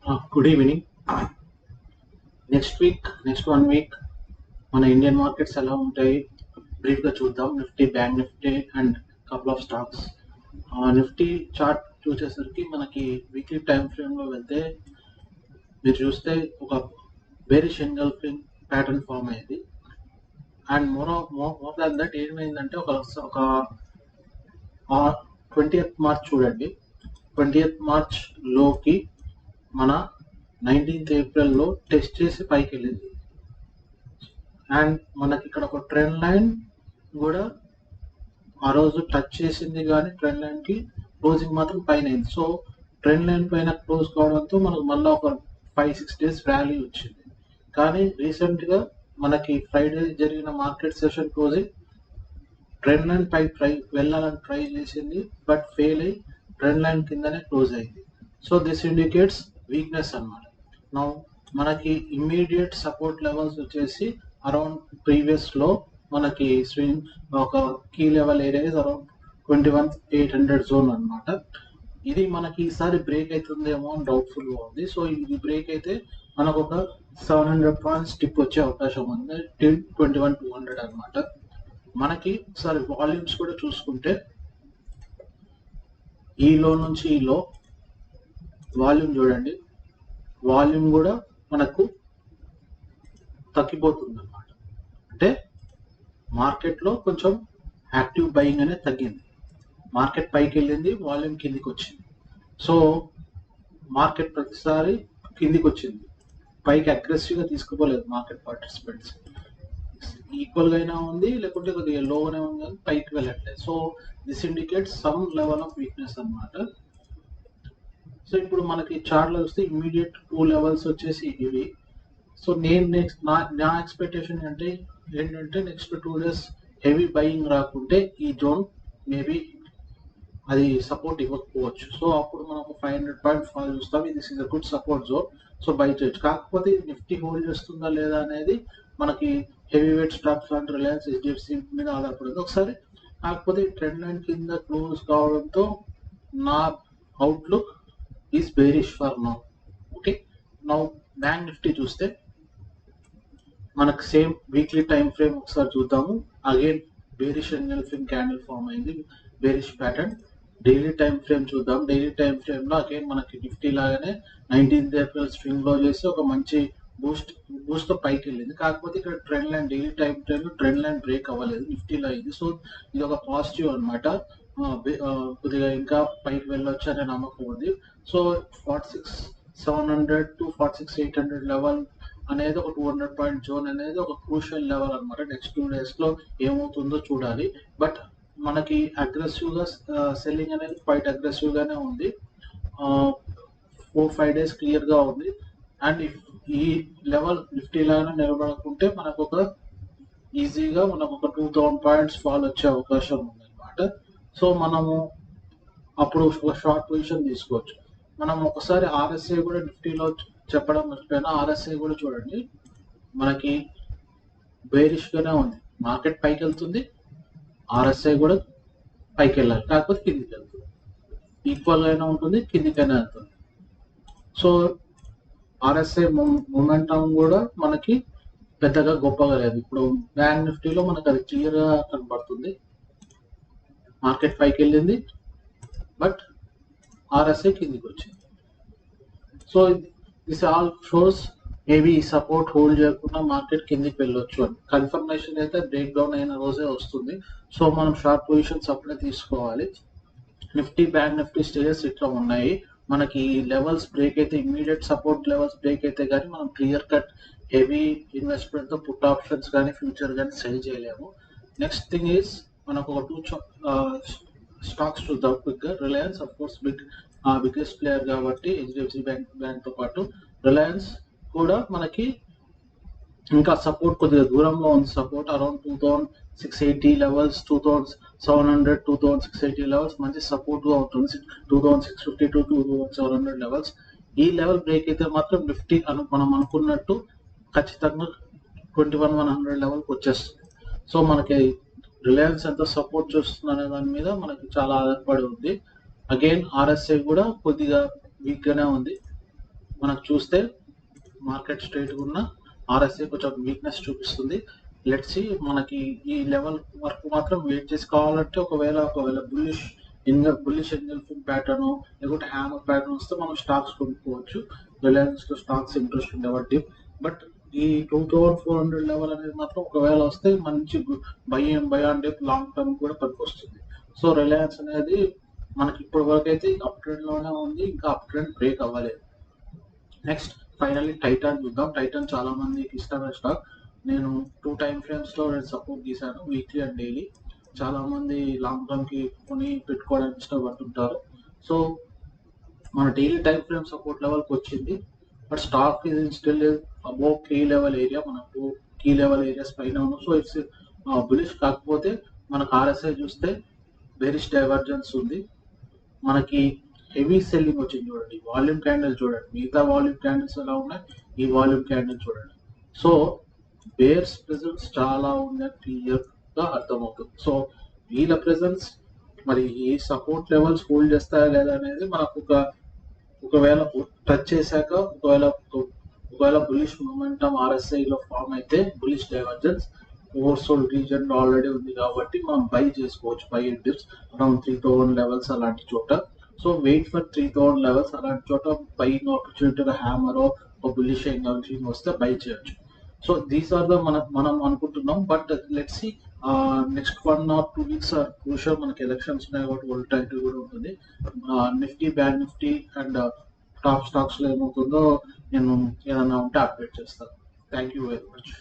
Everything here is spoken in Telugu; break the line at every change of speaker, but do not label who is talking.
Good evening. నెక్స్ట్ 1 వీక్ మన ఇండియన్ మార్కెట్స్ ఎలా ఉంటాయి బ్రీఫ్గా చూద్దాం. Nifty, bank Nifty and couple of stocks. Nifty chart చూసేసరికి మనకి వీక్లీ టైం ఫ్రేమ్లో వెళ్తే మీరు చూస్తే ఒక బేరిష్ ఎంగల్ఫింగ్ ప్యాటర్న్ ఫామ్ అయ్యింది. అండ్ మోర్ దాన్ దట్ ఏమైందంటే ఒక 20th మార్చ్ చూడండి. 20th మార్చ్ లోకి మన 19th ఏప్రిల్లో టెస్ట్ చేసి పైకి వెళ్ళింది. అండ్ మనకి ఇక్కడ ఒక ట్రెండ్ లైన్ కూడా ఆ రోజు టచ్ చేసింది, కానీ ట్రెండ్ లైన్కి క్లోజింగ్ మాత్రం పైన అయింది. సో ట్రెండ్ లైన్ పైన క్లోజ్ కావడంతో మనకు మళ్ళీ ఒక 5-6 డేస్ ర్యాలీ వచ్చింది. కానీ రీసెంట్గా మనకి ఫ్రైడే జరిగిన market session closing trend line పై వెళ్ళాలని ట్రై చేసింది, బట్ ఫెయిల్ అయ్యి ట్రెండ్ లైన్ కిందనే క్లోజ్ అయింది. సో దిస్ ఇండికేట్స్ వీక్నెస్ అన్నమాట. నౌ మనకి ఇమ్మీడియట్ సపోర్ట్ లెవెల్స్ వచ్చేసి అరౌండ్ ప్రీవియస్ లో మనకి స్వింగ్ ఒక key level area around 21,800 zone అన్నమాట. ఇది మనకి ఈసారి బ్రేక్ అవుతుందేమో అని డౌట్ఫుల్ గా ఉంది. సో ఇది బ్రేక్ అయితే మనకు ఒక 700 పాయింట్స్ టిప్ వచ్చే అవకాశం ఉంది, 21,200 అన్నమాట. మనకి ఒకసారి వాల్యూమ్స్ కూడా చూసుకుంటే ఈ లో నుంచి ఈ లో వాల్యూమ్ చూడండి, వాల్యూమ్ కూడా మనకు తగ్గిపోతుంది అన్నమాట. అంటే మార్కెట్లో కొంచెం యాక్టివ్ బయింగ్ అనేది తగ్గింది. మార్కెట్ పైకి వెళ్ళింది, వాల్యూమ్ కిందికి వచ్చింది. సో మార్కెట్ ప్రతిసారి కిందికి వచ్చింది, పైకి అగ్రెసివ్గా తీసుకుపోలేదు మార్కెట్ పార్టిసిపెంట్స్. ఈక్వల్గా అయినా ఉంది, లేకుంటే కొద్దిగా లోగానే ఉంది, కానీ పైకి వెళ్ళట్లేదు. So this indicates some level of weakness అన్నమాట. సో ఇప్పుడు మనకి చార్ట్లో చూస్తే ఇమ్మీడియట్ 2 లెవెల్స్ వచ్చేసి ఇవి. సో నేను నెక్స్ట్ నా ఎక్స్పెక్టేషన్ ఏంటంటే నెక్స్ట్ 2 డేస్ హెవీ బయింగ్ రాకుంటే ఈ జోన్ మేబీ అది సపోర్ట్ ఇవ్వకపోవచ్చు. సో అప్పుడు మనం ఒక 500 పాయింట్ ఫాల్ చూస్తాం. This is a good support zone. So by చేయొచ్చు. కాకపోతే నిఫ్టీ హోల్డ్ చేస్తుందా లేదా అనేది మనకి హెవీ వెయిట్ స్టాక్స్ లాంటి రిలయన్స్, హెచ్డిఎఫ్సి మీద ఆధారపడింది ఒకసారి. కాకపోతే ట్రెండ్ లైన్ కింద క్లోజ్ కావడంతో నా outlook is bearish for now. Okay, now bank Nifty చూస్తే మనకు సేమ్ వీక్లీ టైం ఫ్రేమ్ ఒకసారి చూద్దాము. Again bearish engulfing candle form అయింది, bearish pattern. Daily time frame చూద్దాం. డైలీ టైం ఫ్రేమ్ లో అగైన్ మనకి నిఫ్టీ లాగానే 19th ఏప్రిల్ స్వింగ్ లో చేసి ఒక మంచి బూస్ట్ తో పైకి వెళ్ళింది. కాకపోతే ఇక్కడ trend line daily time frame లో ట్రెండ్ లైన్ బ్రేక్ అవ్వలేదు, నిఫ్టీలో అయింది. సో ఇది ఒక పాజిటివ్ అనమాట. కొద్దిగా ఇంకా పైకి వెళ్ళొచ్చు అనే నమ్మకం ఉంది. సో 46,700 to 46,800 లెవెల్ అనేది ఒక 200 పాయింట్ జోన్ అనేది ఒక క్రూషియల్ లెవెల్ అనమాట. నెక్స్ట్ 2 డేస్ లో ఏమవుతుందో చూడాలి. బట్ మనకి అగ్రెసివ్ గా సెల్లింగ్ అనేది క్వైట్ అగ్రెసివ్ గానే ఉంది. 4-5 డేస్ క్లియర్ గా ఉంది. అండ్ ఈ లెవెల్ నిఫ్టీ లాగానే నిలబడకుంటే మనకు ఒక ఈజీగా మనకు ఒక 2,000 పాయింట్స్ ఫాల్ వచ్చే అవకాశం ఉంది అనమాట. సో మనము అప్పుడు ఒక షార్ట్ పొజిషన్ తీసుకోవచ్చు. మనం ఒకసారి ఆర్ఎస్ఐ కూడా నిఫ్టీలో చెప్పడం మర్చిపోయినా, ఆర్ఎస్ఐ కూడా చూడండి మనకి బేరిష్ గానే ఉంది. మార్కెట్ పైకి వెళ్తుంది, ఆర్ఎస్ఐ కూడా పైకి వెళ్ళాలి, కాకపోతే కిందికి వెళ్తుంది. ఈక్వల్ అయినా ఉంటుంది, కిందికైనా వెళ్తుంది. సో ఆర్ఎస్ఐ మొమెంటం కూడా మనకి పెద్దగా గొప్పగా లేదు. ఇప్పుడు బ్యాంక్ నిఫ్టీలో మనకు అది క్లియర్ గా కనబడుతుంది. మార్కెట్ పైకి వెళ్ళింది, బట్ ఆర్ఎస్ఐ కిందికి వచ్చింది. So this all shows maybe support hold చేయకుండా మార్కెట్ కిందికి వెళ్ళొచ్చు అని. కన్ఫర్మేషన్ అయితే బ్రేక్ డౌన్ అయిన రోజే వస్తుంది. సో మనం షార్ట్ పొజిషన్స్ అప్పుడే తీసుకోవాలి. నిఫ్టీ, బ్యాంక్ నిఫ్టీ స్టేజెస్ ఇట్లా ఉన్నాయి. మనకి లెవెల్స్ బ్రేక్ అయితే, ఇమ్మీడియట్ సపోర్ట్ లెవెల్స్ బ్రేక్ అయితే కానీ మనం క్లియర్ కట్ హెవీ ఇన్వెస్ట్మెంట్ తో పుట్ ఆప్షన్స్ కానీ ఫ్యూచర్ కానీ సెల్ చేయలేము. నెక్స్ట్ థింగ్ ఈస్ మనకు ఒక 2 స్టాక్స్ చూద్దాం క్విక్ గా. Reliance of course biggest player కాబట్టి హెచ్డిఎఫ్సి బ్యాంక్ తో పాటు రిలయన్స్ కూడా మనకి ఇంకా సపోర్ట్ కొద్దిగా దూరంలో ఉంది. సపోర్ట్ అరౌండ్ 2,680 లెవెల్స్, 2,700, 2,680 లెవెల్స్ మంచి సపోర్ట్ గా ఉంటుంది. 2,650 to 2,700 లెవెల్స్. ఈ లెవెల్ బ్రేక్ అయితే మాత్రం నిఫ్టీ మనం అనుకున్నట్టు ఖచ్చితంగా 21,100 లెవెల్కి వచ్చేస్తుంది. సో మనకి రిలయన్స్ ఎంత సపోర్ట్ చేస్తుంది అనే దాని మీద మనకి చాలా ఆధారపడి ఉంది. అగైన్ ఆర్ఎస్ఐ కూడా కొద్దిగా వీక్ గానే ఉంది. మనకు చూస్తే మార్కెట్ స్ట్రైట్ ఉన్న RSI కొంచెం వీక్నెస్ చూపిస్తుంది. లెట్స్ సి మనకి ఈ లెవెల్ వరకు మాత్రం వెయిట్ చేసి కావాలంటే ఒకవేళ బుల్లిష్ ఎంజల్ ఫుడ్ ప్యాటర్న్ లేకుంటే హ్యామర్ ప్యాటర్న్ వస్తే మనం స్టాక్స్ కొనుక్కోవచ్చు. రిలయన్స్ లో స్టాక్స్ ఇంట్రెస్ట్ ఉండేవాటి. బట్ ఈ 2400 లెవెల్ అనేది మాత్రం ఒకవేళ వస్తే మంచి by on dip long term కూడా పనికొస్తుంది. సో రిలయన్స్ అనేది మనకి ఇప్పటి వరకు అయితే అప్ ట్రెండ్ లోనే ఉంది, ఇంకా అప్ ట్రెండ్ బ్రేక్ అవ్వలేదు. నెక్స్ట్ ఫైనల్లీ టైటాన్ చూద్దాం. టైటాన్ చాలా మందికి ఇష్టమైన స్టాక్. నేను 2 టైమ్ ఫ్రేమ్స్ లో నేను సపోర్ట్ తీసాను, వీక్లీ అండ్ డైలీ. చాలా మంది లాంగ్ టర్మ్ కి కొని పెట్టుకోవడానికి ఇష్టపడుతుంటారు. సో మన డైలీ టైమ్ ఫ్రేమ్ సపోర్ట్ లెవెల్కి వచ్చింది. బట్ స్టాక్ ఇది still above key level area, మనకు కీ లెవెల్ ఏరియాస్ పైన ఉన్నాం. So it's bullish. కాకపోతే మనకు RSI చూస్తే బేరిష్ డైవర్జెన్స్ ఉంది. మనకి హెవీ సెల్లింగ్ వచ్చింది చూడండి. వాల్యూమ్ క్యాండిల్ చూడండి, మిగతా వాల్యూమ్ క్యాండిల్స్ ఎలా ఉన్నాయి, ఈ వాల్యూమ్ క్యాండిల్ చూడండి. సో బేర్స్ ప్రెసెన్స్ చాలా ఉందని క్లియర్ గా అర్థమవుతుంది. సో వీళ్ళ ప్రెసెన్స్ మరి ఈ సపోర్ట్ లెవెల్స్ హోల్డ్ చేస్తారా లేదా అనేది మనకు ఒకవేళ టచ్ చేశాక ఒకవేళ బులిష్ మొమెంటం RSI లో ఫామ్ అయితే bullish divergence oversold reason already ఉంది కాబట్టి మనం బై చేసుకోవచ్చు. బై డిప్స్ అరౌండ్ 3000 లెవెల్స్ అలాంటి చోట. సో వెయిట్ ఫర్ 3000 లెవెల్స్ అలాంటి చోట బైయింగ్ ఆపర్చునిటీగా హ్యామర్ ఒక బులిష్ ఎంగల్ఫింగ్ వస్తే బై చేయొచ్చు. సో దీస్ ఆర్ ద మనం అనుకుంటున్నాం. But let's see next 1 or 2 weeks are crucial. మనకి ఎలక్షన్స్ ఉన్నాయి కాబట్టి వోల్టాలిటీ కూడా ఉంటుంది. Nifty, bank Nifty and top stocks లో ఏమవుతుందో నేను ఏదైనా ఉంటే అప్డేట్ చేస్తాను. Thank you very much.